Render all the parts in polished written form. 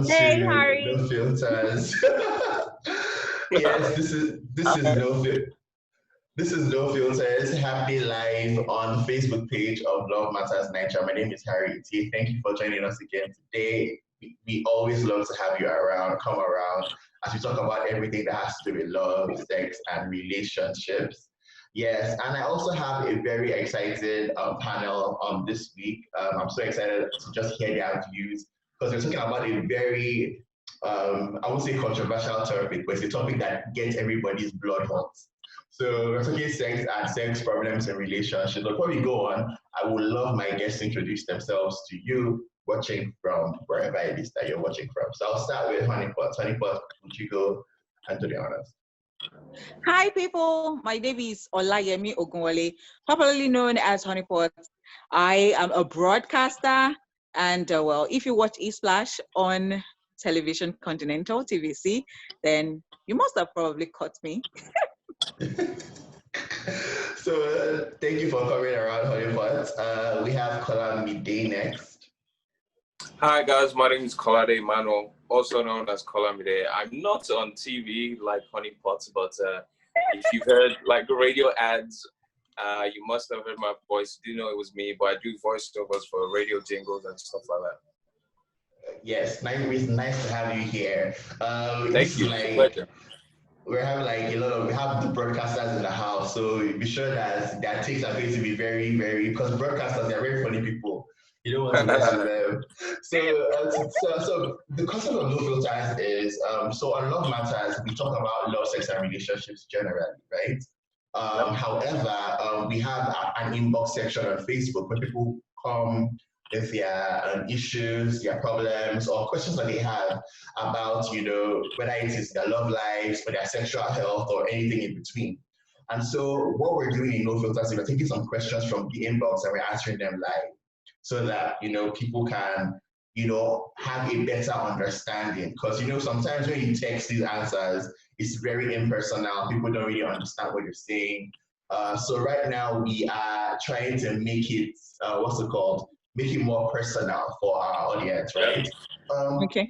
Hey, to No Harry. Filters. Yes, this is No Filters happening live on Facebook page of Love Matters Naija. My name is Harry T. Thank you for joining us again today. We always love to have you around, come around as we talk about everything that has to do with love, sex, and relationships. Yes, and I also have a very excited panel this week. I'm so excited to just hear their views because we're talking about a very, I won't say controversial topic, but it's a topic that gets everybody's blood hot. So we're talking sex and sex problems and relationships. But before we go on, I would love my guests to introduce themselves to you watching from wherever it is that you're watching from. So I'll start with Honeypot. Honeypot, would you go and do the honors? Hi, people. My name is Olayemi Ogunwale, popularly known as Honeypot. I am a broadcaster, and well, if you watch eSplash on television Continental TVC, then you must have probably caught me. So thank you for coming around, Honeypot. We have Kolamide next. Hi guys, my name is Kolade Emmanuel, also known as Kolamide. I'm not on TV like Honeypot, but if you've heard like radio ads, you must have heard my voice. Do know it was me, but I do voiceovers for radio jingles and stuff like that. Yes, it's nice to have you here. Thank you. It's a pleasure. We're having like we have the broadcasters in the house, so be sure that their takes are going to be very, very, because broadcasters, they're very funny people. You don't want to mess with them. So the concept of No Filters is, so on Love Matters, we talk about love, sex, and relationships generally, right? However, we have an inbox section on Facebook where people come with their issues, their problems, or questions that they have about, whether it is their love lives, or their sexual health, or anything in between. And so what we're doing in No Filters is we're taking some questions from the inbox and we're answering them live so that, people can, have a better understanding. Because, sometimes when you text these answers, it's very impersonal. People don't really understand what you're saying. So right now we are trying to make it, make it more personal for our audience, right? Okay.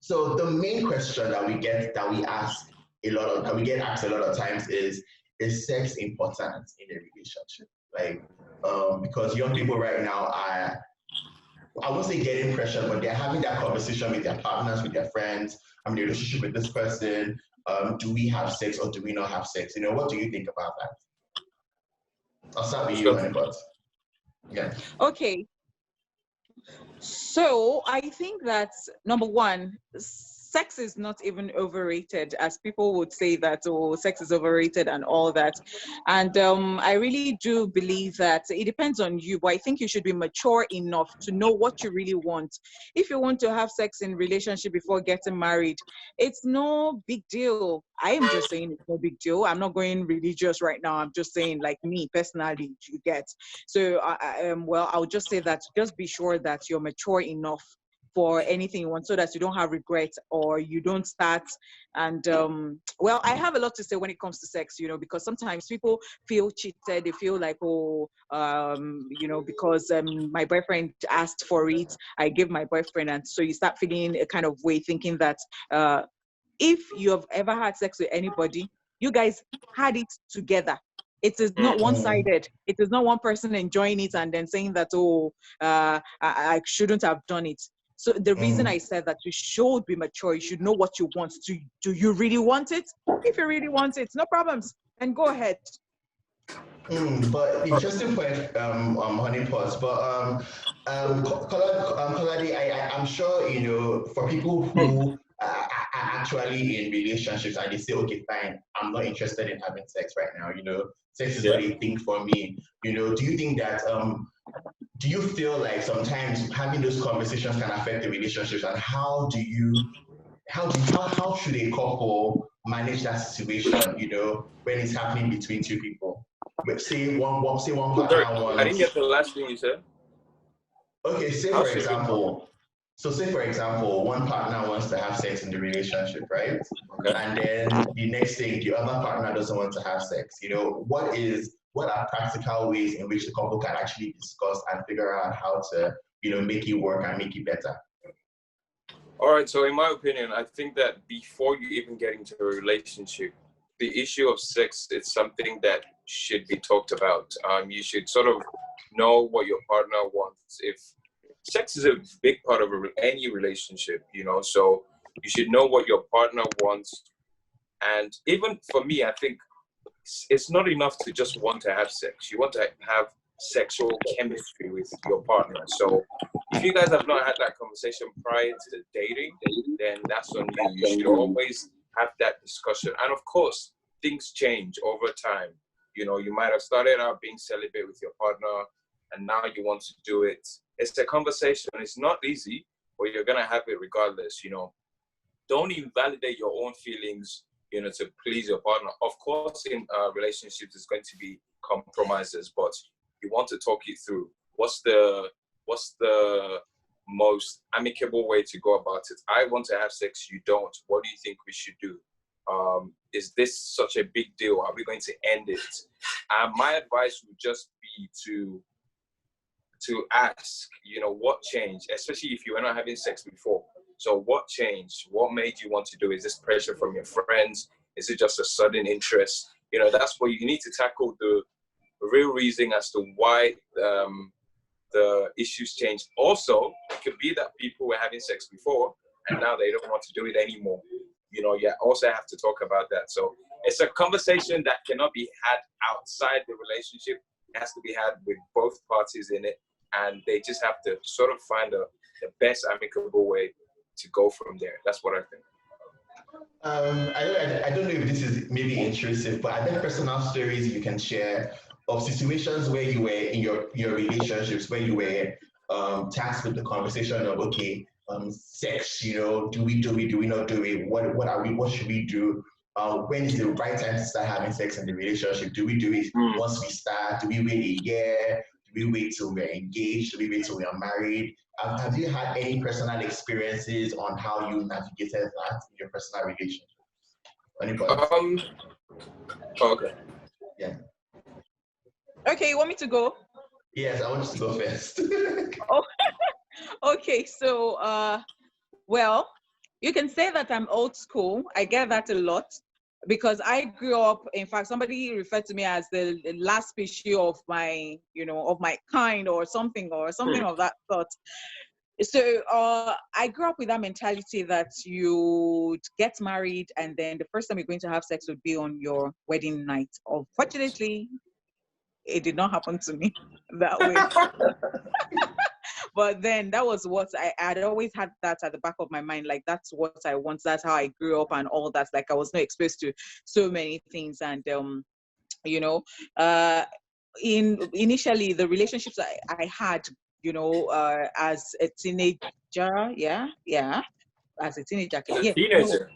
So the main question that we get asked a lot of times is sex important in a relationship? Like, because young people right now are, I won't say getting pressure, but they're having that conversation with their partners, with their friends. I'm in a relationship with this person. Do we have sex or do we not have sex? What do you think about that? I'll start with you, Honeypot. Yeah. Okay. So I think that number one, sex is not even overrated, as people would say that, oh, sex is overrated and all that. And I really do believe that it depends on you, but I think you should be mature enough to know what you really want. If you want to have sex in relationship before getting married, it's no big deal. I am just saying it's no big deal. I'm not going religious right now. I'm just saying, like, me personally, you get. So I'll just say that just be sure that you're mature enough for anything you want so that you don't have regrets or you don't start. And I have a lot to say when it comes to sex, because sometimes people feel cheated. They feel like, because my boyfriend asked for it, I give my boyfriend. And so you start feeling a kind of way, thinking that if you have ever had sex with anybody, you guys had it together. It is not one-sided. It is not one person enjoying it and then saying that, I shouldn't have done it. So the reason I said that you should be mature, you should know what you want. Do you really want it? If you really want it, no problems. And go ahead. But interesting point, Honeypot. But Kolade, I'm sure, for people who are actually in relationships and they say, okay, fine, I'm not interested in having sex right now, sex is not a thing for me. Do you think that, do you feel like sometimes having those conversations can affect the relationships, and how should a couple manage that situation, when it's happening between two people? But say one partner wants. I didn't get the last thing you said. Okay, say for example, one partner wants to have sex in the relationship, right? Okay. And then the next thing, the other partner doesn't want to have sex. What are practical ways in which the couple can actually discuss and figure out how to, make it work and make it better? All right, so in my opinion, I think that before you even get into a relationship, the issue of sex is something that should be talked about. You should sort of know what your partner wants. If sex is a big part of any relationship, you know, so you should know what your partner wants. And even for me, I think it's not enough to just want to have sex. You want to have sexual chemistry with your partner. So if you guys have not had that conversation prior to dating, then that's on you. You should always have that discussion. And of course, things change over time. You know, you might have started out being celibate with your partner, and now you want to do it. It's a conversation. It's not easy, but you're going to have it regardless, you know. Don't invalidate your own feelings, you know, to please your partner. Of course, in relationships, there's going to be compromises, but you want to talk it through. What's the most amicable way to go about it? I want to have sex, you don't. What do you think we should do? Is this such a big deal? Are we going to end it? My advice would just be to ask, you know, what changed, especially if you were not having sex before. So what changed? What made you want to do? Is this pressure from your friends? Is it just a sudden interest? You know, that's where you need to tackle the real reason as to why the issues changed. Also, it could be that people were having sex before and now they don't want to do it anymore. You know, you also have to talk about that. So it's a conversation that cannot be had outside the relationship. It has to be had with both parties in it, and they just have to sort of find the best amicable way to go from there. That's what I think. I don't know if this is maybe intrusive, but are there personal stories you can share of situations where you were in your relationships, where you were tasked with the conversation of, okay, sex, you know, do we not do it? What should we do? When is the right time to start having sex in the relationship? Do we do it once we start? Do we wait a year? Do we wait till we're engaged? Do we wait till we're married? Have you had any personal experiences on how you navigated that in your personal relationships? Anybody? Okay. Yeah. Okay, you want me to go? Yes, I want you to go first. Oh, okay. So, well, you can say that I'm old school. I get that a lot because I grew up. In fact, somebody referred to me as the last species of my, you know, of my kind, or something of that sort. So I grew up with that mentality that you get married and then the first time you're going to have sex would be on your wedding night. Unfortunately, it did not happen to me that way. But then that was what I'd always had that at the back of my mind. Like, that's what I want. That's how I grew up and all that. Like, I was not exposed to so many things. And, you know, initially the relationships I had, you know, as a teenager, as a teenager, As a teenager.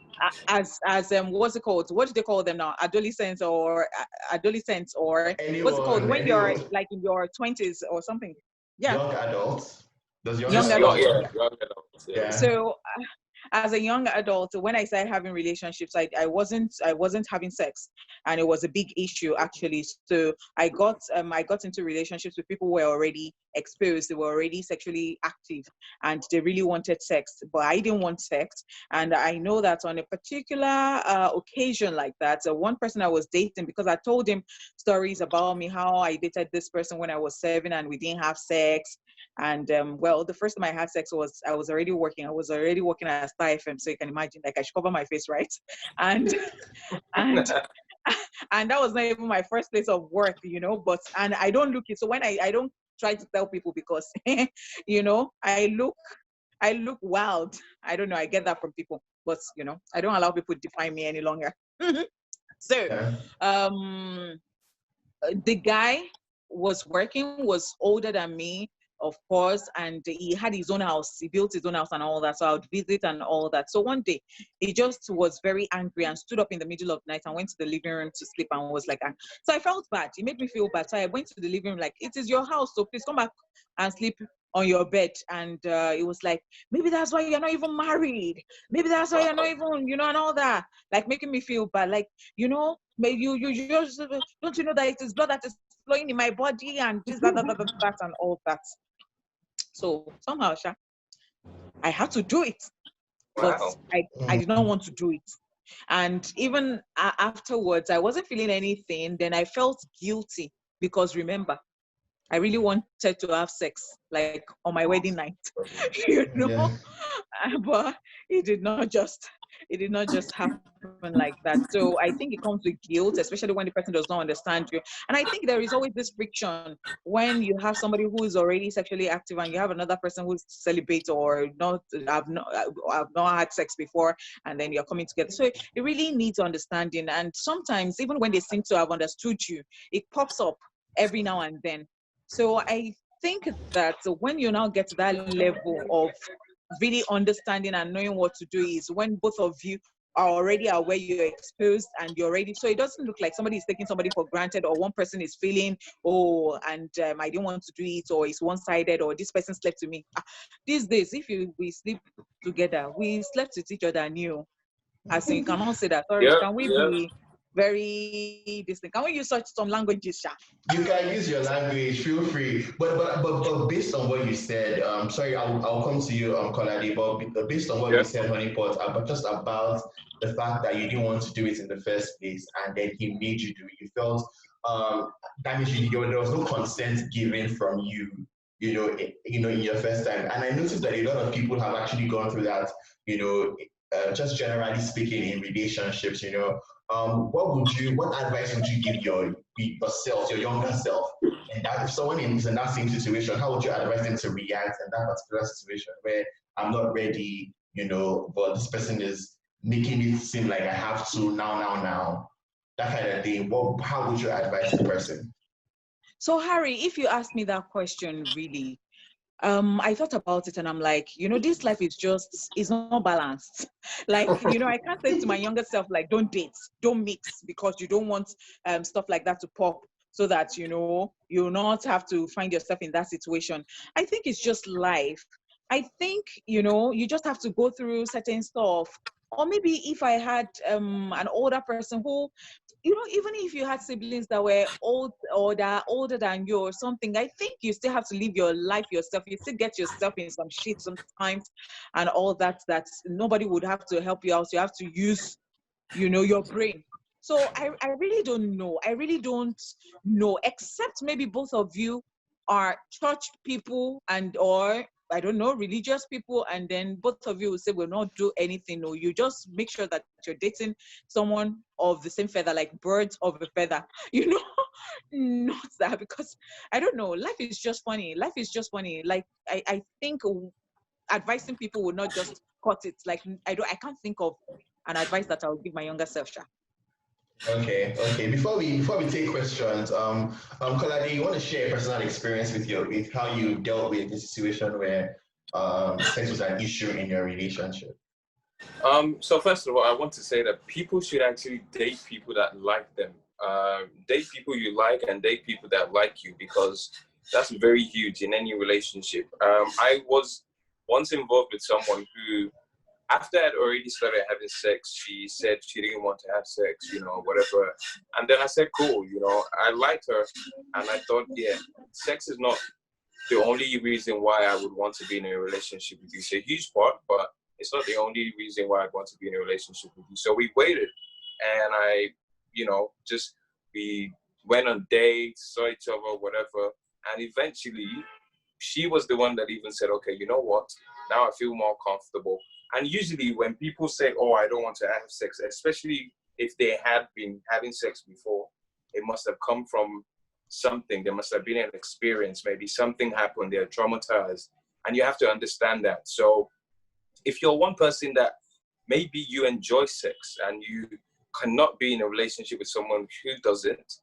as what's it called? What do they call them now? Adolescents or Anyone, what's it called when you're anyone. like in your 20s or something? Yeah, Young adults. Does young young adults? adults. Yeah, young adults. Yeah. So as a young adult, when I started having relationships, I wasn't having sex, and it was a big issue actually. So I got into relationships with people who were already exposed, they were already sexually active, and they really wanted sex, but I didn't want sex. And I know that on a particular occasion like that, one person I was dating, because I told him stories about me, how I dated this person when I was 7 and we didn't have sex. And well, the first time I had sex was I was already working at Star FM, so you can imagine, like, I should cover my face, right? And and and that was not even my first place of work, you know. But and I don't look it, so when I don't try to tell people because you know, I look wild. I don't know, I get that from people, but you know, I don't allow people to define me any longer. So the guy was older than me, of course, and he had his own house. He built his own house and all that. So I would visit and all that. So one day he just was very angry and stood up in the middle of the night and went to the living room to sleep and was like, so I felt bad. He made me feel bad. So I went to the living room like, it is your house, so please come back and sleep on your bed. And it was like, maybe that's why you're not even married. Maybe that's why you're not even, you know, and all that. Like, making me feel bad. Like, you know, maybe you just, don't you know that it is blood that is flowing in my body and this, that, that, and all that. So somehow, I had to do it. but Wow. I did not want to do it. And even afterwards, I wasn't feeling anything. Then I felt guilty because remember, I really wanted to have sex, like on my wedding night, you know. Yeah. But it did not just happen like that. So I think it comes with guilt, especially when the person does not understand you. And I think there is always this friction when you have somebody who is already sexually active and you have another person who's celibate or not have not had sex before, and then you're coming together. So it really needs understanding. And sometimes even when they seem to have understood you, it pops up every now and then. So I think that when you now get to that level of really understanding and knowing what to do is when both of you are already aware you're exposed and you're ready. So it doesn't look like somebody is taking somebody for granted, or one person is feeling, oh, and I didn't want to do it, or it's one-sided, or this person slept to me. These days, if we sleep together, we slept with each other new. As in, you cannot say that. Sorry, Yep, can we yep. be very distinct? Can we use such some languages, Sha? You can use your language, feel free. But based on what you said, sorry, I'll come to you, Kolade, but based on what you Yep. said, Honeypot, about just about the fact that you didn't want to do it in the first place, and then he made you do it. You felt that means there was no consent given from you, in your first time. And I noticed that a lot of people have actually gone through that, just generally speaking in relationships, what advice would you give yourself, your younger self? And that if someone is in that same situation, how would you advise them to react in that particular situation where I'm not ready, but this person is making it seem like I have to now, that kind of thing. How would you advise the person? So Harry, if you ask me that question, really, I thought about it and I'm like, this life is not balanced. Like, I can't say to my younger self, like, don't date, don't mix, because you don't want stuff like that to pop, so that, you'll not have to find yourself in that situation. I think it's just life. I think, you just have to go through certain stuff. Or maybe if I had an older person who, even if you had siblings that were old or that are older than you or something, I think you still have to live your life yourself. You still get yourself in some shit sometimes and all that nobody would have to help you out. You have to use, your brain. So I really don't know. I really don't know, except maybe both of you are church people or I don't know, religious people, and then both of you will say we'll not do anything. No, you just make sure that you're dating someone of the same feather, like birds of a feather, not that, because I don't know, life is just funny. Life is just funny. Like I think advising people will not just cut it. Like I can't think of an advice that I would give my younger self, Sha. Okay. Before we take questions, Kolade, you want to share a personal experience with how you dealt with the situation where sex was an issue in your relationship? So first of all, I want to say that people should actually date people that like them. Date people you like and date people that like you, because that's very huge in any relationship. I was once involved with someone who, after I'd already started having sex, she said she didn't want to have sex, whatever. And then I said, cool, I liked her. And I thought, yeah, sex is not the only reason why I would want to be in a relationship with you. It's a huge part, but it's not the only reason why I'd want to be in a relationship with you. So we waited, and we went on dates, saw each other, whatever. And eventually, she was the one that even said, okay, you know what? Now I feel more comfortable. And usually when people say, oh, I don't want to have sex, especially if they had been having sex before, it must have come from something. There must have been an experience. Maybe something happened. They're traumatized. And you have to understand that. So if you're one person that maybe you enjoy sex and you cannot be in a relationship with someone who doesn't,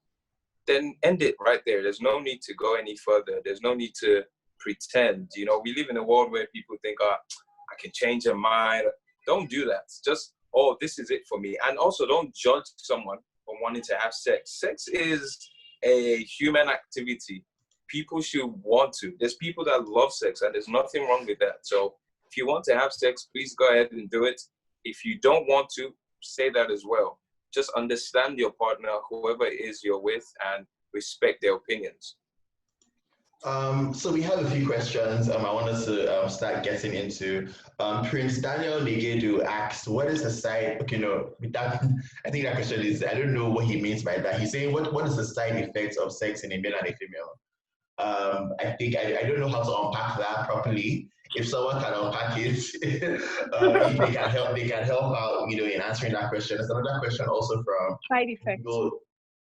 then end it right there. There's no need to go any further. There's no need to pretend. We live in a world where people think, I can change your mind. Don't do that. Just, oh, this is it for me. And also don't judge someone for wanting to have sex. Sex is a human activity. People should want to. There's people that love sex and there's nothing wrong with that. So if you want to have sex, please go ahead and do it. If you don't want to, say that as well. Just understand your partner, whoever it is you're with, and respect their opinions. So we have a few questions I want us to start getting into. Prince Daniel Negedu asks, what is the side, okay, no, with that, I think that question is, I don't know what he means by that. He's saying, what is the side effects of sex in a male and a female? I think, I don't know how to unpack that properly. If someone can unpack it, if they can help out, in answering that question. There's another question also from Side effects.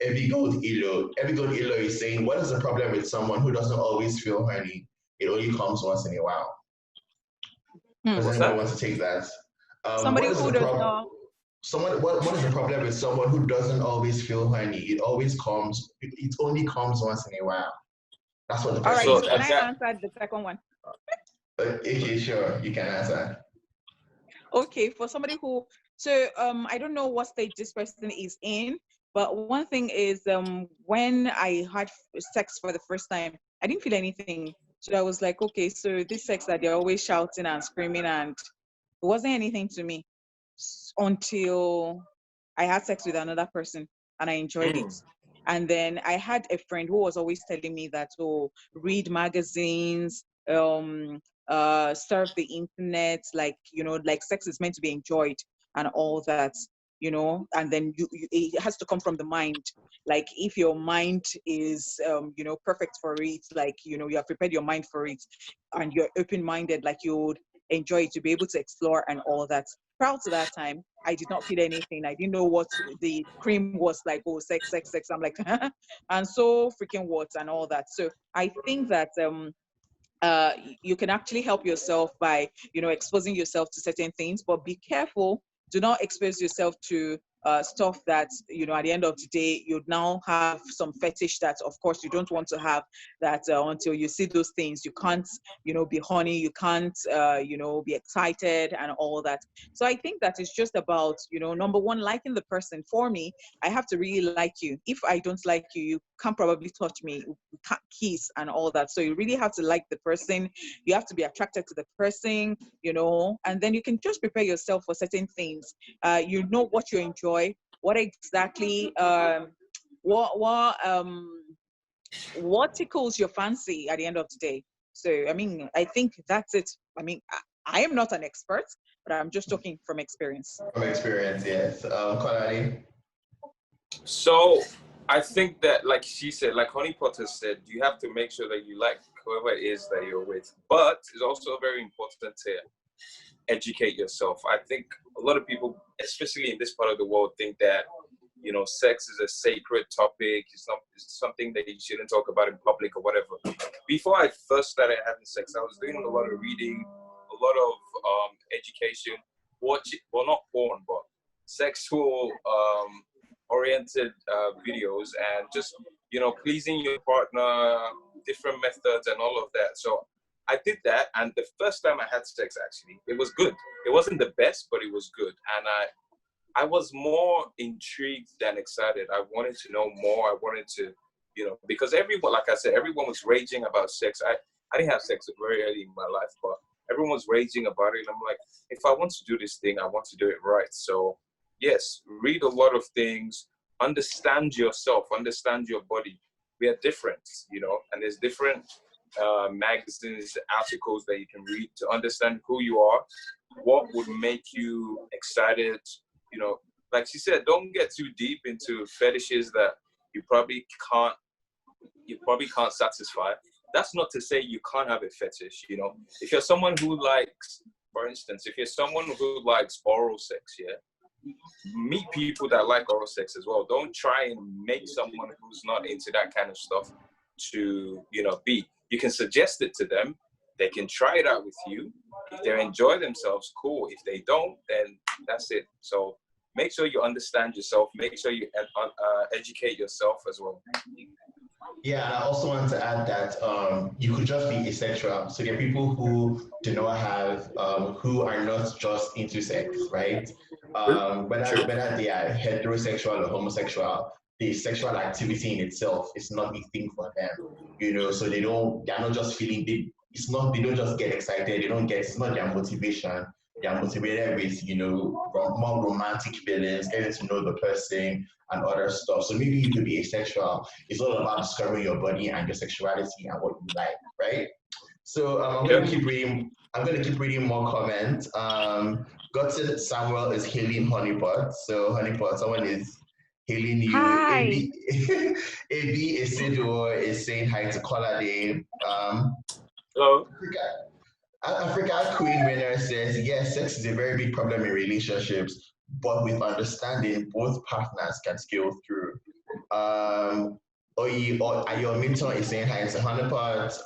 Evigold Ilo. Evigold Ilo is saying, what is the problem with someone who doesn't always feel horny? It only comes once in a while. Does anyone want to take that? Somebody What is who the does problem? not. What is the problem with someone who doesn't always feel horny? It always comes. It only comes once in a while. That's what the All person right. is So can I asking. answer the second one? Okay, sure, you can answer. Okay, for somebody who, so I don't know what stage this person is in, but one thing is when I had sex for the first time, I didn't feel anything. So I was like, okay, so this sex that they're always shouting and screaming, and it wasn't anything to me until I had sex with another person and I enjoyed it. And then I had a friend who was always telling me that, oh, read magazines, surf the internet, like, like sex is meant to be enjoyed and all that, and then it has to come from the mind. Like if your mind is, perfect for it, like, you have prepared your mind for it and you're open-minded, like you would enjoy it, to be able to explore and all that. Prior to that time, I did not feel anything. I didn't know what the cream was like. Oh, sex, sex, sex. I'm like, and so freaking what and all that. So I think that you can actually help yourself by, exposing yourself to certain things, but be careful. Do not expose yourself to stuff that, at the end of the day, you now have some fetish that, of course, you don't want to have that until you see those things. You can't, be horny. You can't, be excited and all that. So I think that it's just about, number one, liking the person. For me, I have to really like you. If I don't like you, you can't probably touch me, we can't kiss and all that. So you really have to like the person. You have to be attracted to the person, and then you can just prepare yourself for certain things. You know what you enjoy, what exactly, what tickles your fancy at the end of the day. So, I mean, I think that's it. I mean, I am not an expert, but I'm just talking from experience. From experience, yes. Kolani? So I think that, like she said, like Honey Potter said, you have to make sure that you like whoever it is that you're with. But it's also very important to educate yourself. I think a lot of people, especially in this part of the world, think that, sex is a sacred topic. It's something that you shouldn't talk about in public or whatever. Before I first started having sex, I was doing a lot of reading, a lot of education, well, not porn, but sexual oriented videos, and just, pleasing your partner, different methods and all of that. So I did that, and the first time I had sex, actually, it was good. It wasn't the best, but it was good. And I was more intrigued than excited. I wanted to know more. I wanted to, because everyone, like I said, everyone was raging about sex. I didn't have sex very early in my life, but everyone was raging about it. And I'm like, if I want to do this thing, I want to do it right. So yes, read a lot of things, understand yourself, understand your body. We are different, and there's different magazines, articles that you can read to understand who you are, what would make you excited. Like she said, don't get too deep into fetishes that you probably can't satisfy. That's not to say you can't have a fetish. If you're someone who likes, for instance, if you're someone who likes oral sex, meet people that like oral sex as well. Don't try and make someone who's not into that kind of stuff to, be. You can suggest it to them. They can try it out with you. If they enjoy themselves, cool. If they don't, then that's it. So make sure you understand yourself. Make sure you educate yourself as well. Yeah, and I also want to add that you could just be asexual. So there are people who do not have, who are not just into sex, right? Whether they are heterosexual or homosexual, the sexual activity in itself is not a thing for them, so they're not just feeling, they don't just get excited, it's not their motivation, they are motivated with, more romantic feelings, getting to know the person and other stuff. So maybe you could be asexual. It's all about discovering your body and your sexuality and what you like, right? So I'm going to keep reading. I'm going to keep reading more comments. Gutted Samuel is hailing Honeypot. So Honeypot, someone is hailing you. Hi. AB Isidore is saying hi to Colade. Hello. Africa Queen Winner says, yes, sex is a very big problem in relationships, but with understanding, both partners can scale through. Ayominton is saying hi to Honeypot.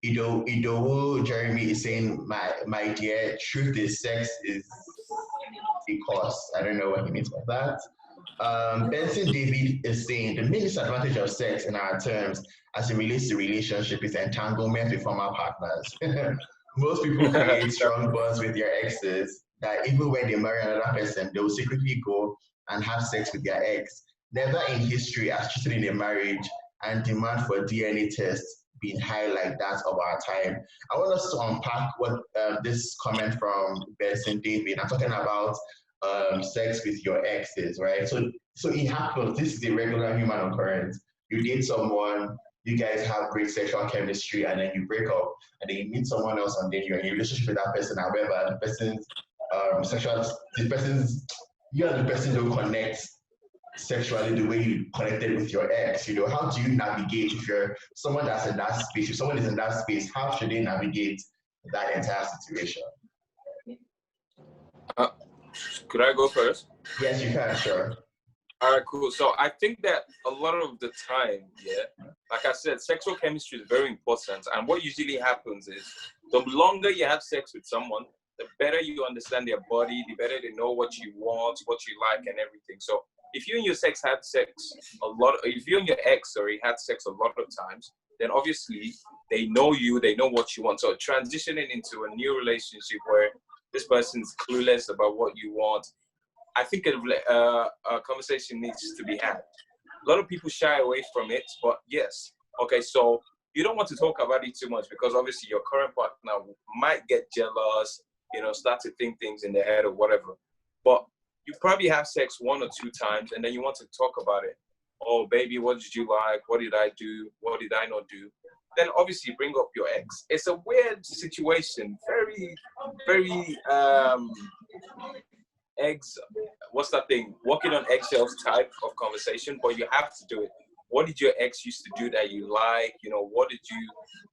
Idowu Jeremy is saying, my dear, truth is sex is a cost. I don't know what he means by that. Benson David is saying the main disadvantage of sex in our terms as it relates to relationship is entanglement with former partners. Most people create strong bonds with their exes that even when they marry another person, they will secretly go and have sex with their ex. Never in history has cheating in a marriage and demand for DNA tests been high like that of our time. I want us to unpack what this comment from Benson David. I'm talking about sex with your exes, right? So it happens. This is a regular human occurrence. You date someone, you guys have great sexual chemistry, and then you break up, and then you meet someone else, and then you're in a relationship with that person. However, the person's you and the person don't connect sexually the way you connected with your ex. How do you navigate if you're someone that's in that space? If someone is in that space, how should they navigate that entire situation? Could I go first? Yes, you can, sure. All right, cool. So I think that a lot of the time, like I said, sexual chemistry is very important. And what usually happens is the longer you have sex with someone, the better you understand their body, the better they know what you want, what you like, and everything. So if you and your ex had sex a lot, if you and your ex, had sex a lot of times, then obviously they know you, they know what you want. So transitioning into a new relationship where this person's clueless about what you want, I think a conversation needs to be had. A lot of people shy away from it, but yes. Okay, so you don't want to talk about it too much because obviously your current partner might get jealous, start to think things in their head or whatever. But you probably have sex 1 or 2 times and then you want to talk about it. Oh, baby, what did you like? What did I do? What did I not do? Then obviously bring up your ex. It's a weird situation. Very, very, what's that thing? Walking on eggshells type of conversation, but you have to do it. What did your ex used to do that you like? What did you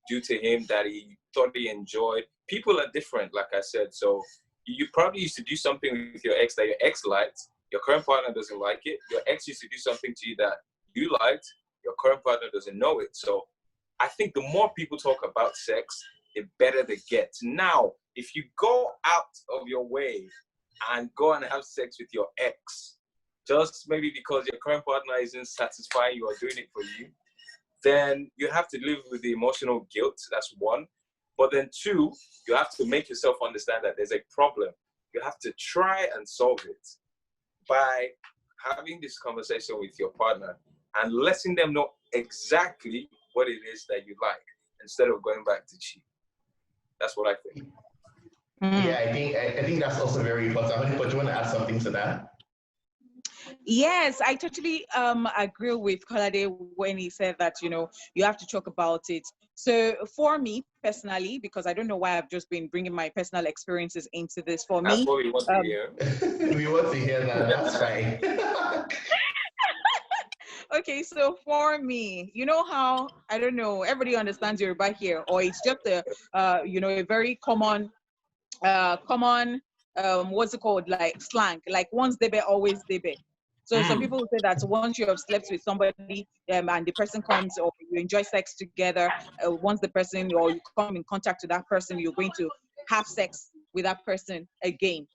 do to him that he thought he enjoyed? People are different, like I said. So you probably used to do something with your ex that your ex liked. Your current partner doesn't like it. Your ex used to do something to you that you liked. Your current partner doesn't know it. So I think the more people talk about sex, the better they get. Now, if you go out of your way and go and have sex with your ex, just maybe because your current partner isn't satisfying you or doing it for you, then you have to live with the emotional guilt. That's 1. But then 2, you have to make yourself understand that there's a problem. You have to try and solve it by having this conversation with your partner and letting them know exactly what it is that you like instead of going back to cheat. That's what I think. Yeah, I think that's also very important. But do you want to add something to that? Yes, I totally agree with Kolade when he said that, you have to talk about it. So for me personally, because I don't know why I've just been bringing my personal experiences into this, for me. That's what we want to hear. We want to hear that. That's fine. Okay, so for me, how, I don't know, everybody understands Yoruba here, or it's just a very common, what's it called, like slang, like once debe, always debe. So some people say that once you have slept with somebody and the person comes or you enjoy sex together, once the person or you come in contact with that person, you're going to have sex with that person again.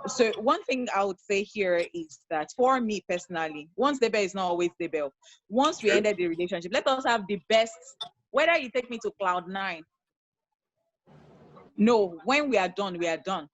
So one thing I would say here is that for me personally, once the bell is not always the bell. Once we ended the relationship, let us have the best, whether you take me to cloud 9. No, when we are done, we are done.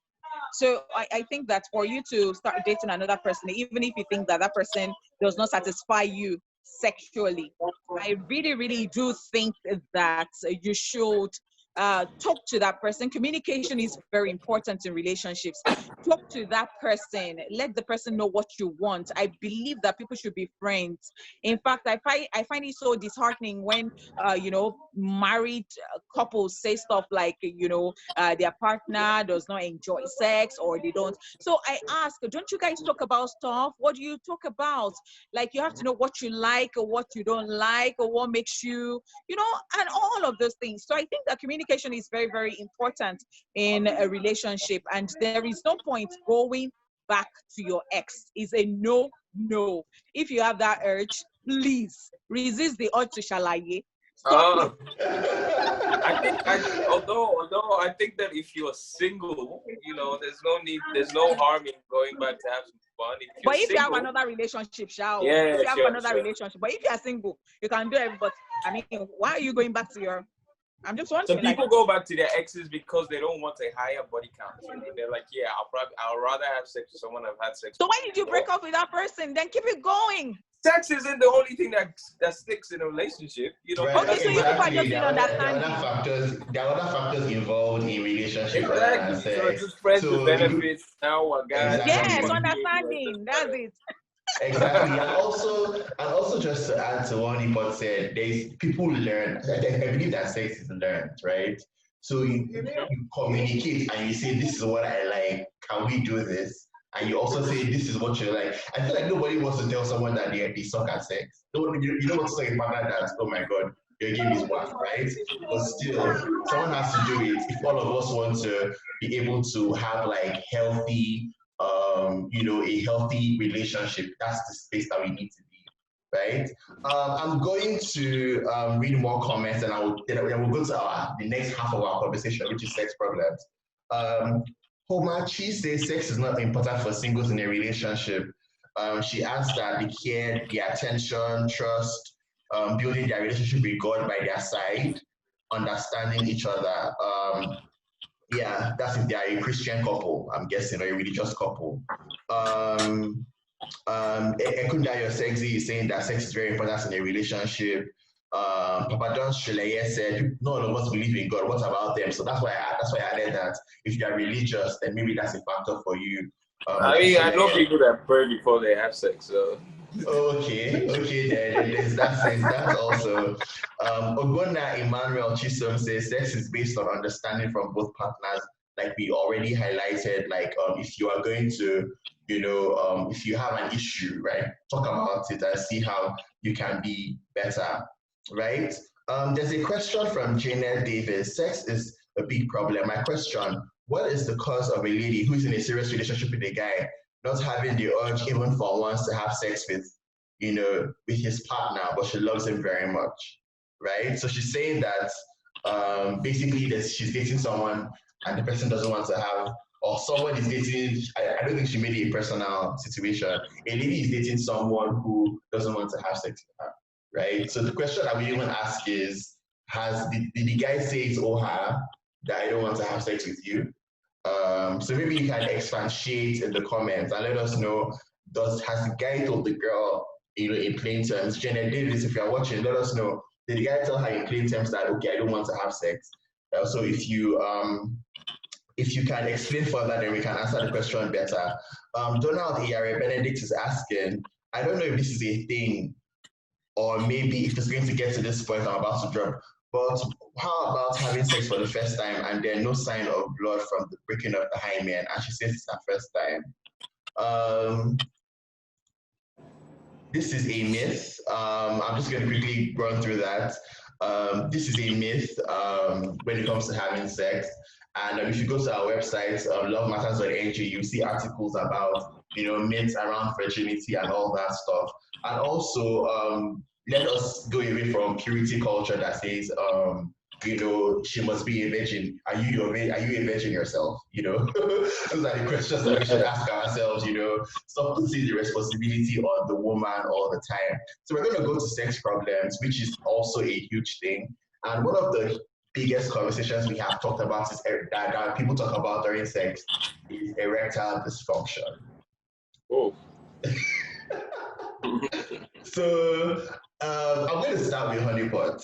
So I think that for you to start dating another person, even if you think that that person does not satisfy you sexually, I really, really do think that you should talk to that person. Communication is very important in relationships. Talk to that person. Let the person know what you want. I believe that people should be friends. In fact, I find it so disheartening when married couples say stuff like their partner does not enjoy sex or they don't. So I ask, don't you guys talk about stuff? What do you talk about? Like, you have to know what you like or what you don't like or what makes you, and all of those things. So I think that communication is very, very important in a relationship, and there is no point going back to your ex. Is a no. If you have that urge, please resist the urge to shalaye. Stop it. Although I think that if you're single, there's no harm in going back to have some fun. But if you have another relationship, relationship, but if you are single, you can do it. But I mean, why are you going back to your? I'm just wondering. So people go back to their exes because they don't want a higher body count. They're like, yeah, I'll rather have sex with someone I've had sex with. So why did you break up with that person? Then keep it going. Sex isn't the only thing that sticks in a relationship, Right, okay, so you people are just there are other factors involved in relationship. Exactly. So just friends with benefits. Now, guys. Exactly. Yes, understanding. That's it. Exactly, and also just to add to what Nipot said, people learn. I believe that sex is learned, right? So you communicate and you say, "This is what I like. Can we do this?" And you also say, "This is what you like." I feel like nobody wants to tell someone that they suck at sex. You don't want to tell a partner that, "Oh my God, your game is whack," right? But still, someone has to do it. If all of us want to be able to have like healthy, a healthy relationship, that's the space that we need to be, right? I'm going to read more comments, and we'll go to the next half of our conversation, which is sex problems. Homachi says sex is not important for singles in a relationship. She adds that the care, the attention, trust, building their relationship with God by their side, understanding each other. Yeah, that's if they are a Christian couple, I'm guessing, or a religious couple. Ekundayo Sexy is saying that sex is very important in a relationship. Papa John Shuleye said, "No one of us believe in God. What about them?" So that's why I added that if you are religious, then maybe that's a factor for you. I know people that pray before they have sex. So. Okay, then there's that sense. That's also Ogona Emmanuel Chisom says sex is based on understanding from both partners, like we already highlighted. Like if you are going to, if you have an issue, right, talk about it and see how you can be better, right? There's a question from Janet Davis. Sex is a big problem. My question: what is the cause of a lady who is in a serious relationship with a guy not having the urge even for once to have sex with his partner, but she loves him very much, right? So she's saying that basically that she's dating someone and the person doesn't want to have, or someone is dating, I don't think she made it a personal situation. A lady is dating someone who doesn't want to have sex with her, right? So the question that we even ask is, did the guy say it's all her that I don't want to have sex with you? So maybe you can expatiate in the comments and let us know, has the guy told the girl, in plain terms? Janet Davis, if you're watching, let us know, did the guy tell her in plain terms that, okay, I don't want to have sex? So if you can explain further, then we can answer the question better. Donald E.R. Benedict is asking, I don't know if this is a thing, or maybe if it's going to get to this point I'm about to drop, but how about having sex for the first time and then no sign of blood from the breaking of the hymen? And she says it's her first time. This is a myth. I'm just going to quickly run through that. This is a myth when it comes to having sex. And if you go to our website, lovematters.ng, you see articles about, myths around virginity and all that stuff. And also, let us go away from purity culture that says, she must be a virgin. Are you a virgin yourself? Those are the questions that we should ask ourselves. Stop putting the responsibility on the woman all the time. So we're going to go to sex problems, which is also a huge thing. And one of the biggest conversations we have talked about is that people talk about during sex is erectile dysfunction. Oh. So I'm going to start with honeypot.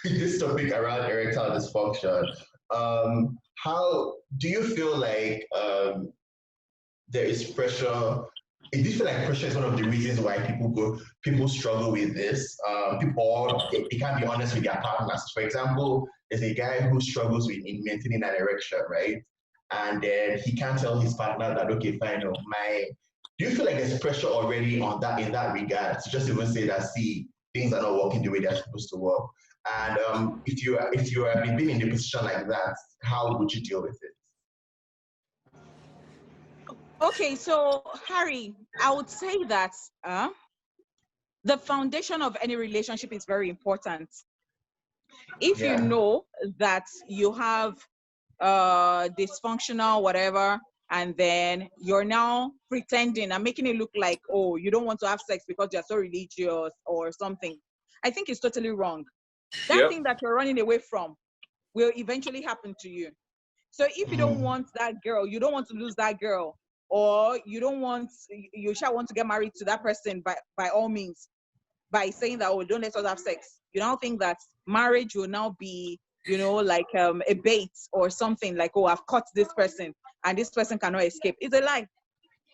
This topic around erectile dysfunction. How do you feel like there is pressure? Do you feel like pressure is one of the reasons why people struggle with this? People, they can't be honest with their partners. For example, there's a guy who struggles with in maintaining an erection, right? And then he can't tell his partner that, okay, fine, no, do you feel like there's pressure already on that in that regard to just even say that, see, things are not working the way they're supposed to work? And if you have been in a position like that, how would you deal with it? Okay, so Harry, I would say that the foundation of any relationship is very important. If you know that you have dysfunctional whatever, and then you're now pretending and making it look like, oh, you don't want to have sex because you're so religious or something, I think it's totally wrong. That thing that you're running away from will eventually happen to you. So if you don't want that girl, you don't want to lose that girl, or you shall want to get married to that person by all means, by saying that, oh, don't let us have sex. You don't think that marriage will now be, like a bait or something, like, oh, I've caught this person and this person cannot escape. It's a lie.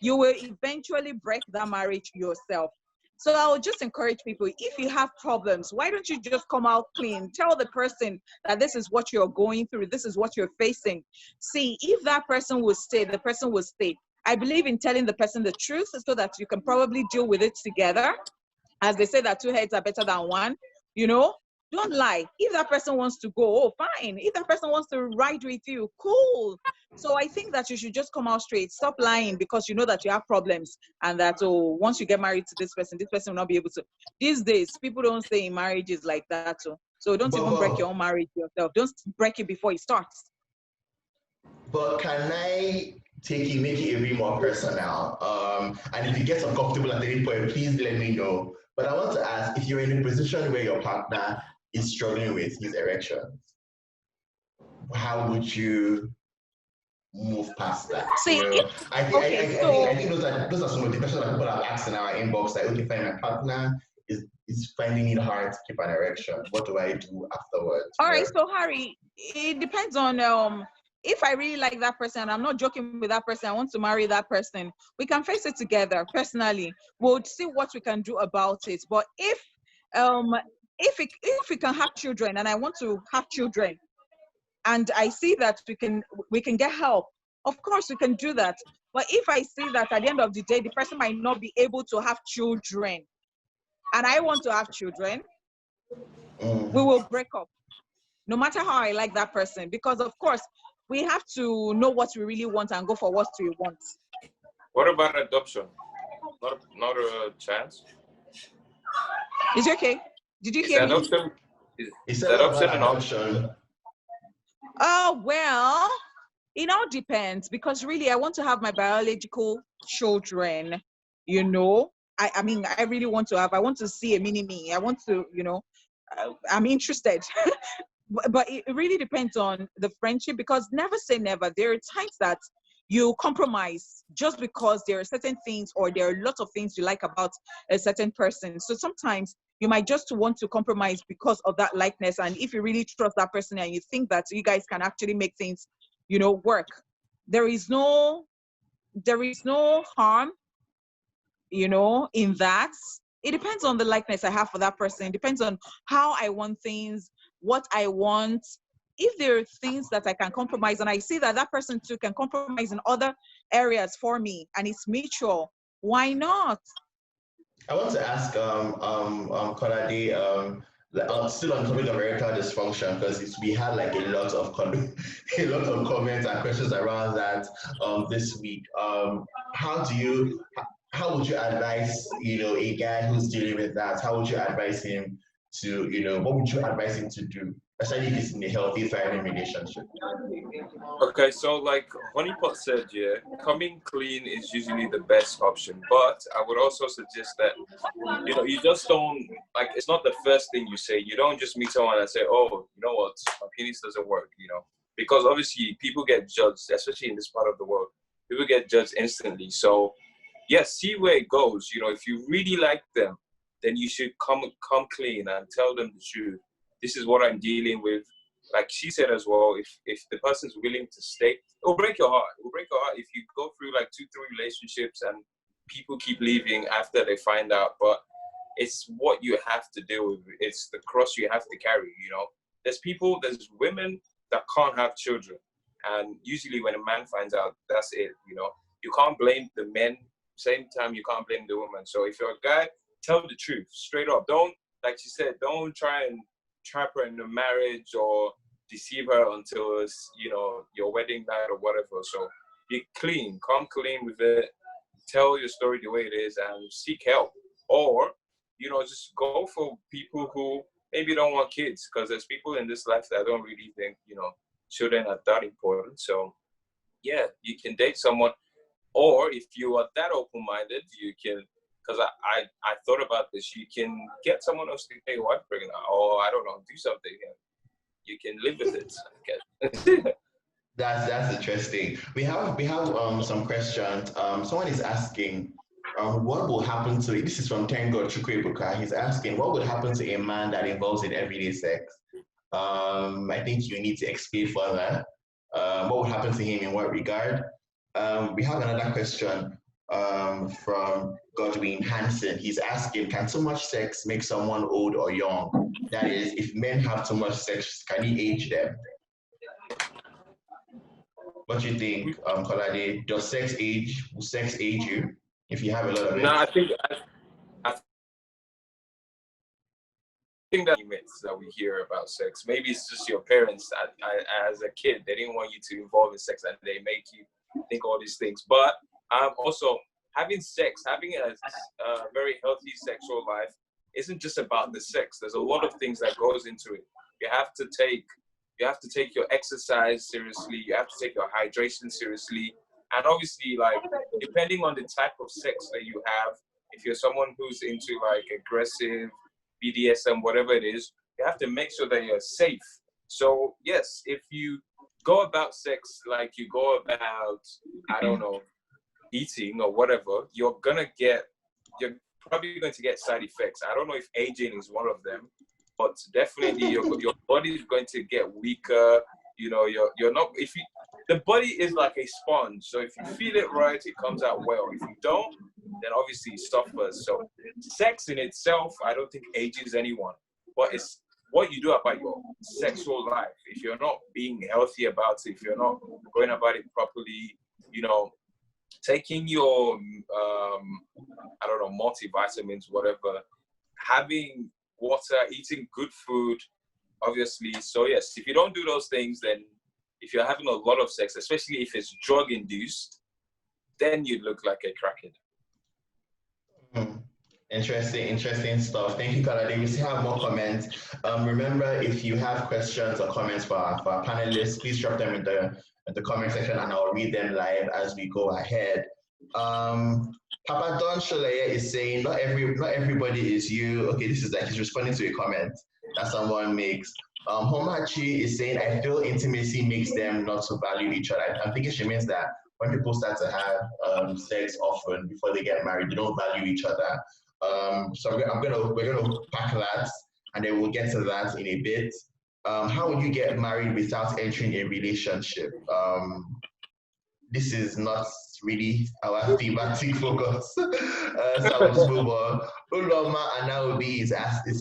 You will eventually break that marriage yourself. So I would just encourage people, if you have problems, why don't you just come out clean? Tell the person that this is what you're going through, this is what you're facing. See, if that person will stay, the person will stay. I believe in telling the person the truth so that you can probably deal with it together. As they say that two heads are better than one, don't lie. If that person wants to go, oh, fine. If that person wants to ride with you, cool. So I think that you should just come out straight. Stop lying because you know that you have problems and that, oh, once you get married to this person will not be able to. These days, people don't stay in marriages like that. So don't even break your own marriage yourself. Don't break it before it starts. But can I make it a bit more personal? And if you get uncomfortable at any point, please let me know. But I want to ask, if you're in a position where your partner is struggling with his erections, how would you move past that? See, I think those are some of the questions that people have asked in our inbox. Like, okay, fine, my partner is finding it hard to keep an erection. What do I do afterwards? All right, so Harry, it depends on if I really like that person, I'm not joking with that person, I want to marry that person, we can face it together. Personally, we'll see what we can do about it. But if we can have children, and I want to have children, and I see that we can get help, of course we can do that. But if I see that at the end of the day, the person might not be able to have children, and I want to have children, we will break up, no matter how I like that person, because of course we have to know what we really want and go for what we want. What about adoption? Not a chance? Is it okay? Did you hear me? Is adoption an option? Oh, well, it all depends, because really I want to have my biological children, I mean, I really want to I want to see a mini-me. I want to, I'm interested. But it really depends on the friendship, because never say never. There are times that you compromise just because there are certain things, or there are lots of things you like about a certain person. So sometimes you might just want to compromise because of that likeness. And if you really trust that person and you think that you guys can actually make things, work, there is no harm, in that. It depends on the likeness I have for that person. It depends on how I want things, what I want. If there are things that I can compromise, and I see that that person too can compromise in other areas for me, and it's mutual, why not? I want to ask Kolade, still on topic of erectile dysfunction, because we had like a lot of comments and questions around that this week. How would you advise, a guy who's dealing with that? How would you advise him to, what would you advise him to do, especially if he's in a healthy, thriving relationship? Okay, so like Honeypot said, coming clean is usually the best option. But I would also suggest that, you just don't, like, it's not the first thing you say. You don't just meet someone and say, oh, you know what, my penis doesn't work, because obviously people get judged, especially in this part of the world. People get judged instantly. So, yes, see where it goes. If you really like them, then you should come clean and tell them the truth. This is what I'm dealing with. Like she said as well, if the person's willing to stay, it will break your heart. It will break your heart if you go through like 2-3 relationships and people keep leaving after they find out. But it's what you have to deal with. It's the cross you have to carry, you know. There's women that can't have children. And usually when a man finds out, that's it, you know. You can't blame the men, same time you can't blame the woman. So if you're a guy, tell the truth, straight up. Don't, like she said, don't try and trap her in a marriage or deceive her until it's, you know, your wedding night or whatever. So be clean, come clean with it, tell your story the way it is and seek help. Or, you know, just go for people who maybe don't want kids, because there's people in this life that don't really think, you know, children are that important. So yeah, you can date someone, or if you are that open-minded, you can, because I thought about this, you can get someone else to get your wife pregnant, or I don't know, do something, and you can live with it, I guess. That's interesting. We have some questions. Someone is asking, what will happen to, this is from Tengo Chukwebuka, he's asking, what would happen to a man that involves in everyday sex? I think you need to explain further. What would happen to him in what regard? We have another question from Godwin Hansen. He's asking, can too much sex make someone old or young? That is, if men have too much sex, can he age them? What do you think, Kolade? Will sex age you if you have a lot of it? No, I think that myths that we hear about sex, maybe it's just your parents that, as a kid, they didn't want you to involve in sex and they make you think all these things. But also having sex, having a very healthy sexual life isn't just about the sex. There's a lot of things that goes into it. You have to take your exercise seriously. You have to take your hydration seriously. And obviously, like, depending on the type of sex that you have, if you're someone who's into like aggressive BDSM, whatever it is, you have to make sure that you're safe. So yes, if you go about sex like you go about, I don't know, eating or whatever, you're probably going to get side effects. I don't know if aging is one of them, but definitely your body is going to get weaker. You know, you're not, the body is like a sponge. So if you feel it right, it comes out well. If you don't, then obviously it suffers. So sex in itself, I don't think ages anyone, but it's what you do about your sexual life. If you're not being healthy about it, if you're not going about it properly, you know, taking your, I don't know, multivitamins, whatever, having water, eating good food, obviously. So yes, if you don't do those things, then if you're having a lot of sex, especially if it's drug-induced, then you look like a crackhead. Interesting stuff. Thank you, Kalade. We still have more comments. Remember, if you have questions or comments for our panelists, please drop them in the comment section and I'll read them live as we go ahead. Papa Don Sholeye is saying, not everybody is you. Okay, this is like he's responding to a comment that someone makes. Homachi is saying, I feel intimacy makes them not to value each other. I'm thinking she means that when people start to have sex often before they get married, they don't value each other. So we're gonna pack that, and then we'll get to that in a bit. How would you get married without entering a relationship? This is not really our thematic focus. So I'll just move on. Uloma Anaobi is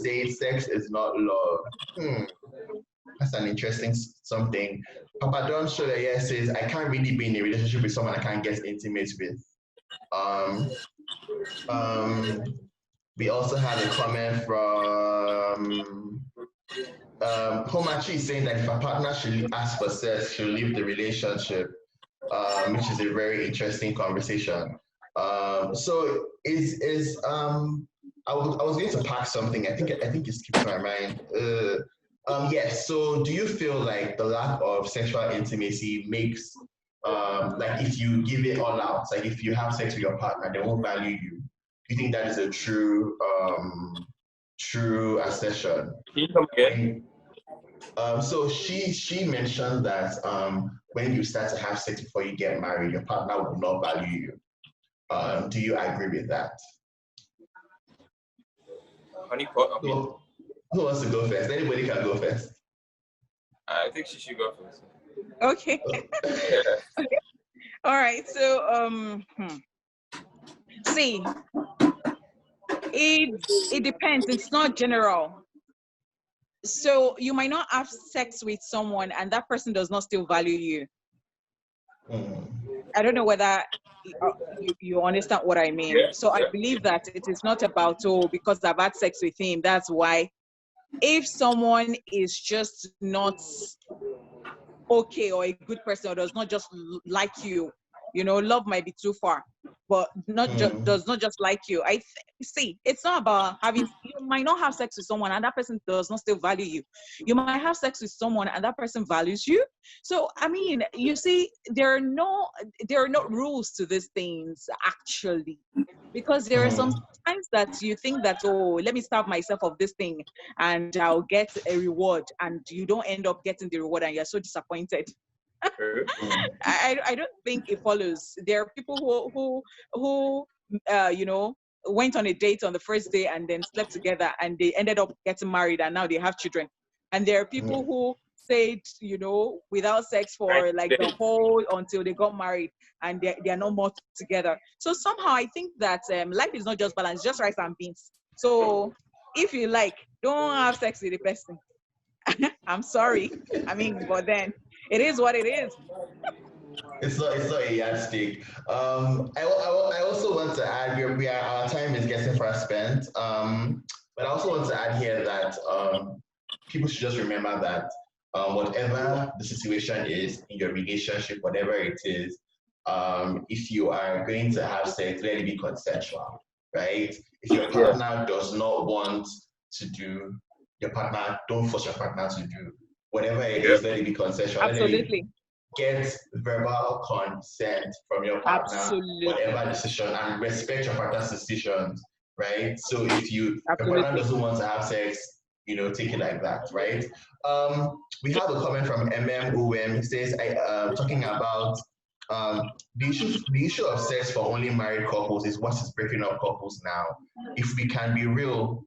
saying sex is not love. That's an interesting something. Papa Don Sholeye says, I can't really be in a relationship with someone I can't get intimate with. We also had a comment from Homachi saying that if a partner should ask for sex, she'll leave the relationship, which is a very interesting conversation. So I was going to pack something. I think it skipped my mind. Yes. So, do you feel like the lack of sexual intimacy makes, like, if you give it all out, like if you have sex with your partner, they won't value you? Do you think that is a true assertion? Can you come again? So she mentioned that when you start to have sex before you get married, your partner will not value you. Do you agree with that? Honeypot. Okay. Who wants to go first? Anybody can go first. I think she should go first. Okay. Yeah. All right. So see, it depends. It's not general. So you might not have sex with someone and that person does not still value you. I don't know whether you understand what I mean. Yeah. So I Yeah. believe that it is not about, oh, because I've had sex with him, that's why. If someone is just not okay or a good person or does not just like you, love might be too far, but does not just like you. See, it's not about having, you might not have sex with someone and that person does not still value you. You might have sex with someone and that person values you. So I mean, you see, there are no rules to these things actually, because there are some times that you think that, oh, let me starve myself of this thing and I'll get a reward, and you don't end up getting the reward and you're so disappointed. I don't think it follows. There are people who went on a date on the first day and then slept together and they ended up getting married and now they have children. And there are people who stayed, without sex for like the whole until they got married and they're no more together. So somehow I think that life is not just balance, just rice and beans. So if you like, don't have sex with the person. I'm sorry. I mean, but then it is what it is. It's not a yardstick. I also want to add, our time is getting fast spent. But I also want to add here that people should just remember that whatever the situation is in your relationship, whatever it is, if you are going to have sex, let it be consensual, right? If your partner does not want to do, don't force your partner to do whatever it is, let it be consensual. Absolutely. Get verbal consent from your partner, Absolutely. whatever decision, and respect your partner's decisions, right? So if your partner doesn't want to have sex, take it like that, right? We have a comment from MMOM. It says, talking about the issue of sex for only married couples is what is breaking up couples now. If we can be real,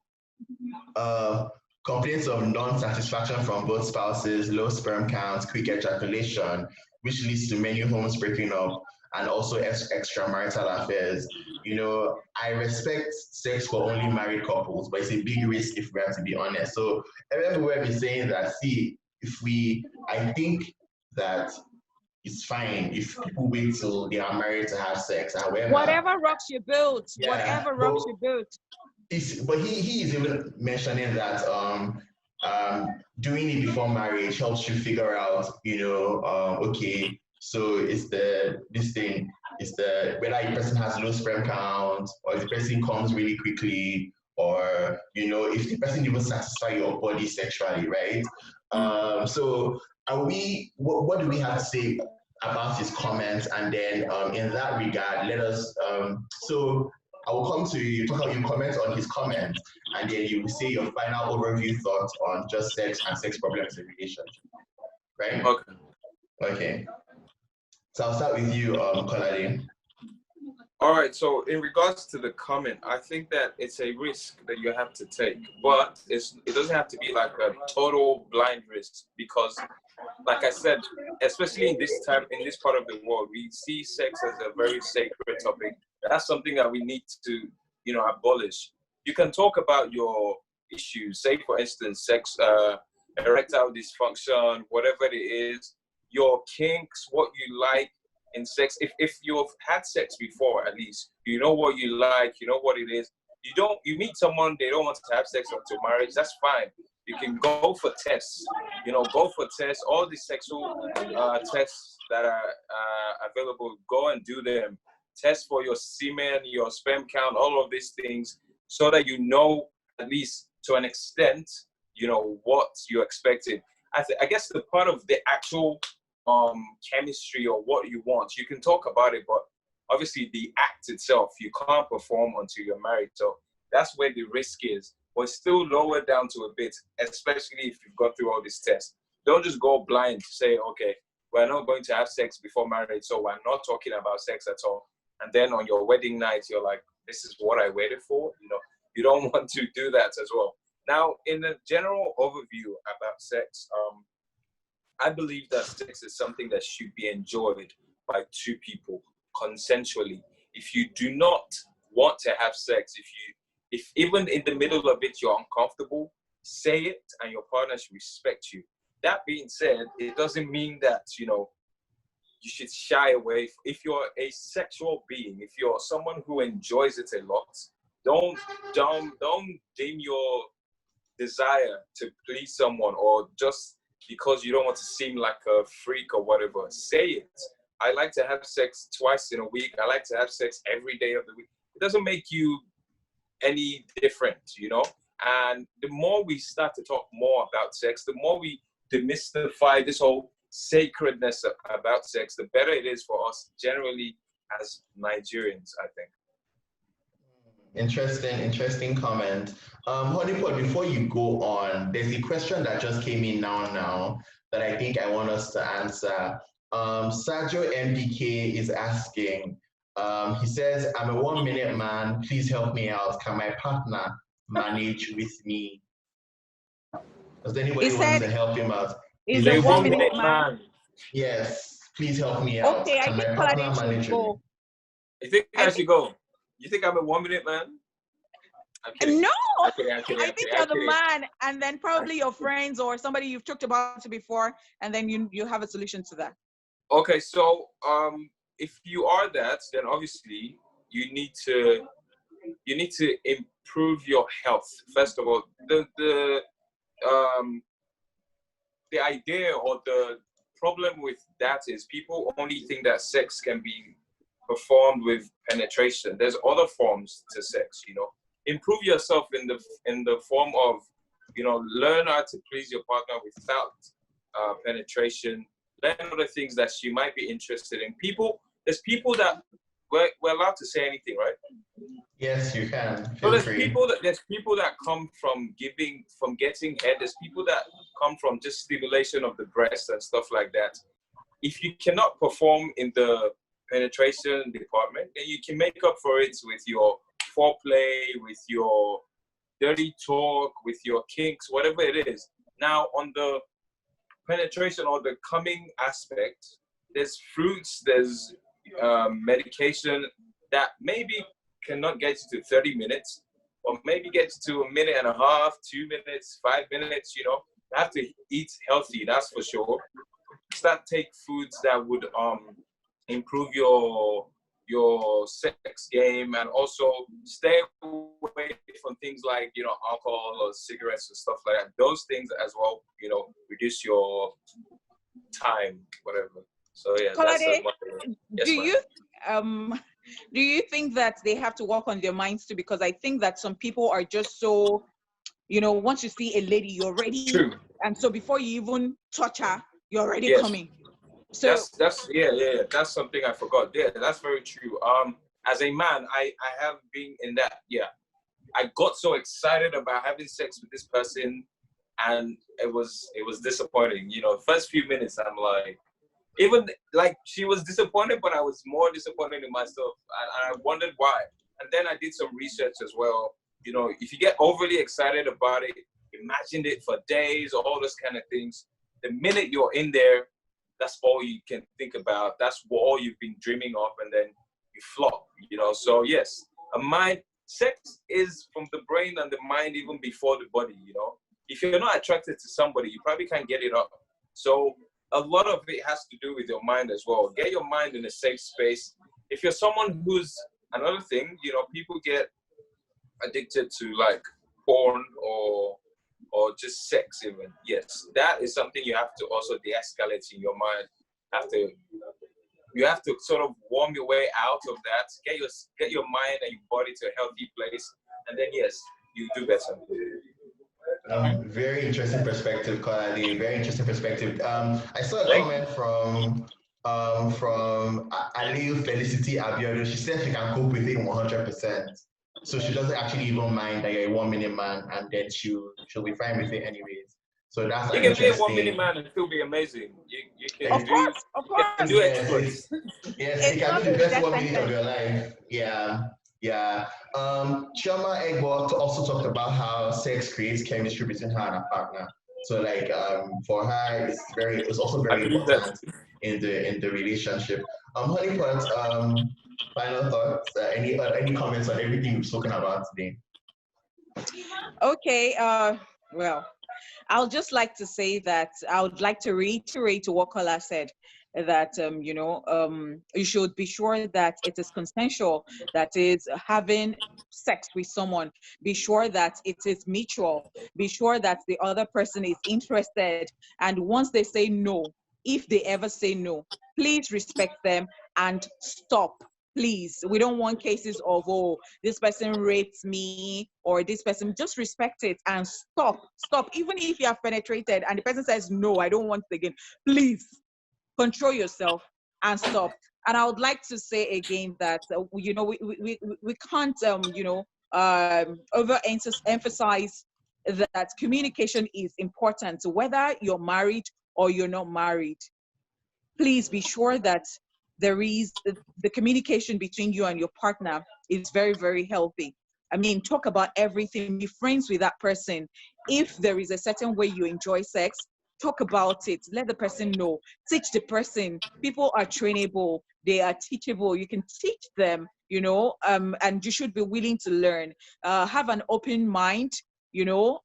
complaints of non-satisfaction from both spouses, low sperm counts, quick ejaculation, which leads to many homes breaking up, and also extramarital affairs. I respect sex for only married couples, but it's a big risk if we have to be honest. So everywhere we're saying that, see, I think that it's fine if people wait till they are married to have sex. However, whatever rocks your boat, But he is even mentioning that doing it before marriage helps you figure out, okay, so it's whether a person has low sperm count or if the person comes really quickly, or if the person even satisfy your body sexually, right? So what do we have to say about his comments? And then in that regard, let us so I will come to you, you comment on his comment, and then you will say your final overview thoughts on just sex and sex problems in relationship, right? Okay. So I'll start with you, Kolade. All right, so in regards to the comment, I think that it's a risk that you have to take, but it doesn't have to be like a total blind risk, because like I said, especially in this part of the world, we see sex as a very sacred topic. That's something that we need to, abolish. You can talk about your issues, say for instance, sex, erectile dysfunction, whatever it is, your kinks, what you like in sex. If you've had sex before, at least, you know what you like, you know what it is. You meet someone, they don't want to have sex until marriage, that's fine. You can go for tests, all the sexual tests that are available, go and do them. Test for your semen, your sperm count, all of these things, so that at least to an extent, what you expected. I guess the part of the actual chemistry or what you want, you can talk about it, but obviously the act itself, you can't perform until you're married. So that's where the risk is. But still lower down to a bit, especially if you've got through all these tests. Don't just go blind to say, okay, we're not going to have sex before marriage, so we're not talking about sex at all. And then on your wedding night, you're like, this is what I waited for. you don't want to do that as well. Now, in a general overview about sex, I believe that sex is something that should be enjoyed by two people consensually. If you do not want to have sex, if even in the middle of it you're uncomfortable, say it, and your partner should respect you. That being said, it doesn't mean that, you know, you should shy away. If you're a sexual being, if you're someone who enjoys it a lot, don't dim your desire to please someone, or just because you don't want to seem like a freak or whatever. Say it. I like to have sex twice in a week. I like to have sex every day of the week. It doesn't make you any different, you know? And the more we start to talk more about sex, the more we demystify this whole sacredness about sex, the better it is for us generally as Nigerians, I think. Interesting comment. Honeypot, before you go on, there's a question that just came in now that I think I want us to answer. Sergio MDK is asking, he says, I'm a 1 minute man, please help me out. Can my partner manage with me? Does anybody want to help him out? He's a 1 minute man. Yes, please help me out. Okay, Can my partner manage with me? You think I should go? You think I'm a 1 minute man? No, I'm kidding, I think you're the man, and then probably your friends or somebody you've talked about it before, and then you have a solution to that. Okay, so if you are that, then obviously you need to improve your health. First of all, the idea or the problem with that is people only think that sex can be performed with penetration. There's other forms to sex, you know. Improve yourself in the form of, you know, learn how to please your partner without penetration. Learn other things that she might be interested in. There's people that we're allowed to say anything, right? Yes, you can. So there's people that come from getting head. There's people that come from just stimulation of the breast and stuff like that. If you cannot perform in the penetration department, then you can make up for it with your foreplay, with your dirty talk, with your kinks, whatever it is. Now, on the penetration or the coming aspect, there's fruits, there's medication that maybe cannot get you to 30 minutes, or maybe get you to 1.5 minutes, 2 minutes, 5 minutes, you know. You have to eat healthy, that's for sure. Start take foods that would improve your sex game, and also stay away from things like, you know, alcohol or cigarettes and stuff like that. Those things as well, you know, reduce your time, whatever. So yeah, Kolade, yes, do you think that they have to work on their minds too? Because I think that some people are just so, you know, once you see a lady, you're ready. True. And so before you even touch her, you're already coming. So that's that's something I forgot. Yeah, that's very true. As a man, I have been in that. Yeah, I got so excited about having sex with this person, and it was disappointing. You know, first few minutes, I'm like, even like she was disappointed, but I was more disappointed in myself, and I wondered why. And then I did some research as well. You know, if you get overly excited about it, imagined it for days, all those kind of things, the minute you're in there, that's all you can think about. That's all you've been dreaming of, and then you flop, you know. So yes, sex is from the brain and the mind even before the body, you know. If you're not attracted to somebody, you probably can't get it up. So a lot of it has to do with your mind as well. Get your mind in a safe space. If you're someone who's, another thing, you know, people get addicted to like porn or just sex even. Yes, that is something you have to also de-escalate in your mind. You have to sort of warm your way out of that, get your mind and your body to a healthy place, and then yes, you do better. Very interesting perspective, Kolade. Very interesting perspective. I saw a comment from Aliu Felicity Abiodun. She said she can cope with it 100%. So she doesn't actually even mind that you're a 1 minute man, and then she'll be fine with it anyways. So that's you can be a 1 minute man and still be amazing. You can of course. do exploits. Yes, you can do the best 1 minute of your life. Yeah. Yeah. Chioma Egbo also talked about how sex creates chemistry between her and her partner. So like for her it's also I very believe that. important in the relationship. Honeypot, final thoughts, any comments on everything we've spoken about today? Okay, well, I'll just like to say that I would like to reiterate what Kola said, that you should be sure that it is consensual, that is having sex with someone. Be sure that it is mutual. Be sure that the other person is interested. And once they say no, if they ever say no, please respect them and stop. Please, we don't want cases of, oh, this person raped me or this person. Just respect it and stop. Even if you have penetrated and the person says, no, I don't want it again, please control yourself and stop. And I would like to say again that, we can't, emphasize that communication is important. So whether you're married or you're not married, please be sure that there is the communication between you and your partner is very, very healthy. I mean, talk about everything, be friends with that person. If there is a certain way you enjoy sex, talk about it, let the person know, teach the person. People are trainable, they are teachable, you can teach them, and you should be willing to learn. Have an open mind, you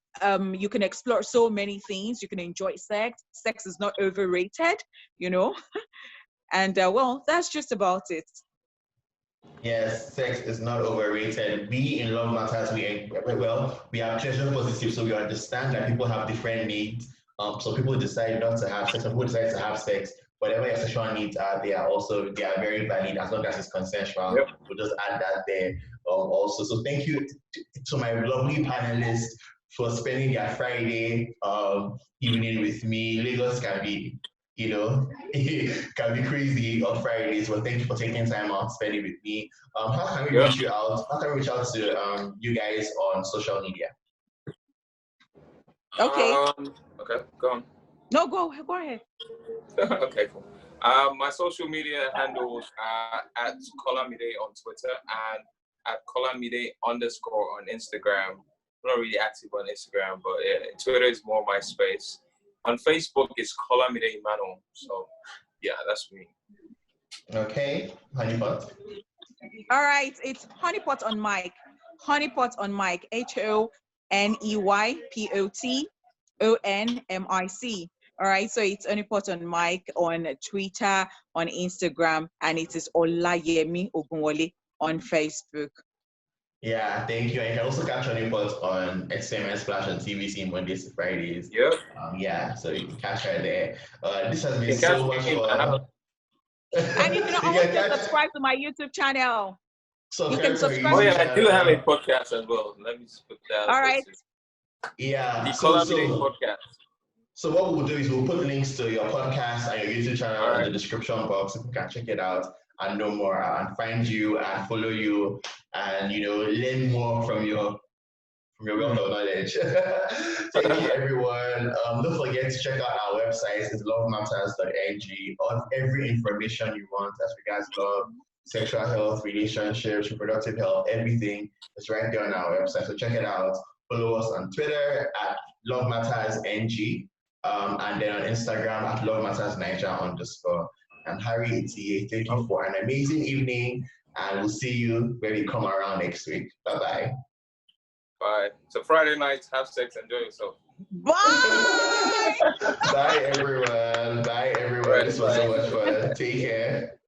can explore so many things, you can enjoy sex. Sex is not overrated, you know and well, that's just about it. Yes, sex is not overrated. We in Love Matters, we are pleasure positive, so we understand that people have different needs. So people decide not to have sex, some people decide to have sex. Whatever your sexual needs are, they are very valid as long as it's consensual. Yep. We'll just add that there also. So thank you to my lovely panelists for spending their Friday evening with me. Lagos can be, it can be crazy on Fridays. Well, thank you for taking time out, spending with me. How can we Yep. reach you out? How can we reach out to you guys on social media? Okay. Okay, go on. No, go ahead. Okay, cool. My social media handles are at Kolamide on Twitter and at Kolamide _ on Instagram. I'm not really active on Instagram, but yeah, Twitter is more my space. On Facebook, it's Kolamide Emmanuel. So yeah, that's me. Okay, Honeypot. All right, it's Honeypot on Mike. Honeypot on Mike. HONEYPOT ONMIC. All right, so it's Honeypot on Mike on Twitter, on Instagram, and it is Olayemi Ogunwole on Facebook. Yeah, thank you. And you can also catch Honeypot on SMS Splash on TVC Mondays to Fridays. Yep. Yeah, so you can catch her there. This has been You so much fun. And you can also subscribe to my YouTube channel. You can subscribe. Oh yeah, I do have a podcast as well. Let me put that. All right. Yeah. The Kolamide podcast. So what we'll do is we'll put links to your podcast and your YouTube channel in the description box. People can check it out and know more and find you and follow you and learn more from your wealth of knowledge. Thank you, everyone. Don't forget to check out our website. It's lovematters.ng. On every information you want as regards love, sexual health, relationships, reproductive health, everything is right there on our website. So check it out. Follow us on Twitter at lovematters.ng. And then on Instagram at lovematters_Naija_. And Harry Itiye, thank you for an amazing evening, and we'll see you when we come around next week. Bye-bye. Bye. So Friday nights, have sex, enjoy yourself. Bye. Bye, everyone. Bye, everyone. This was so much fun. Take care.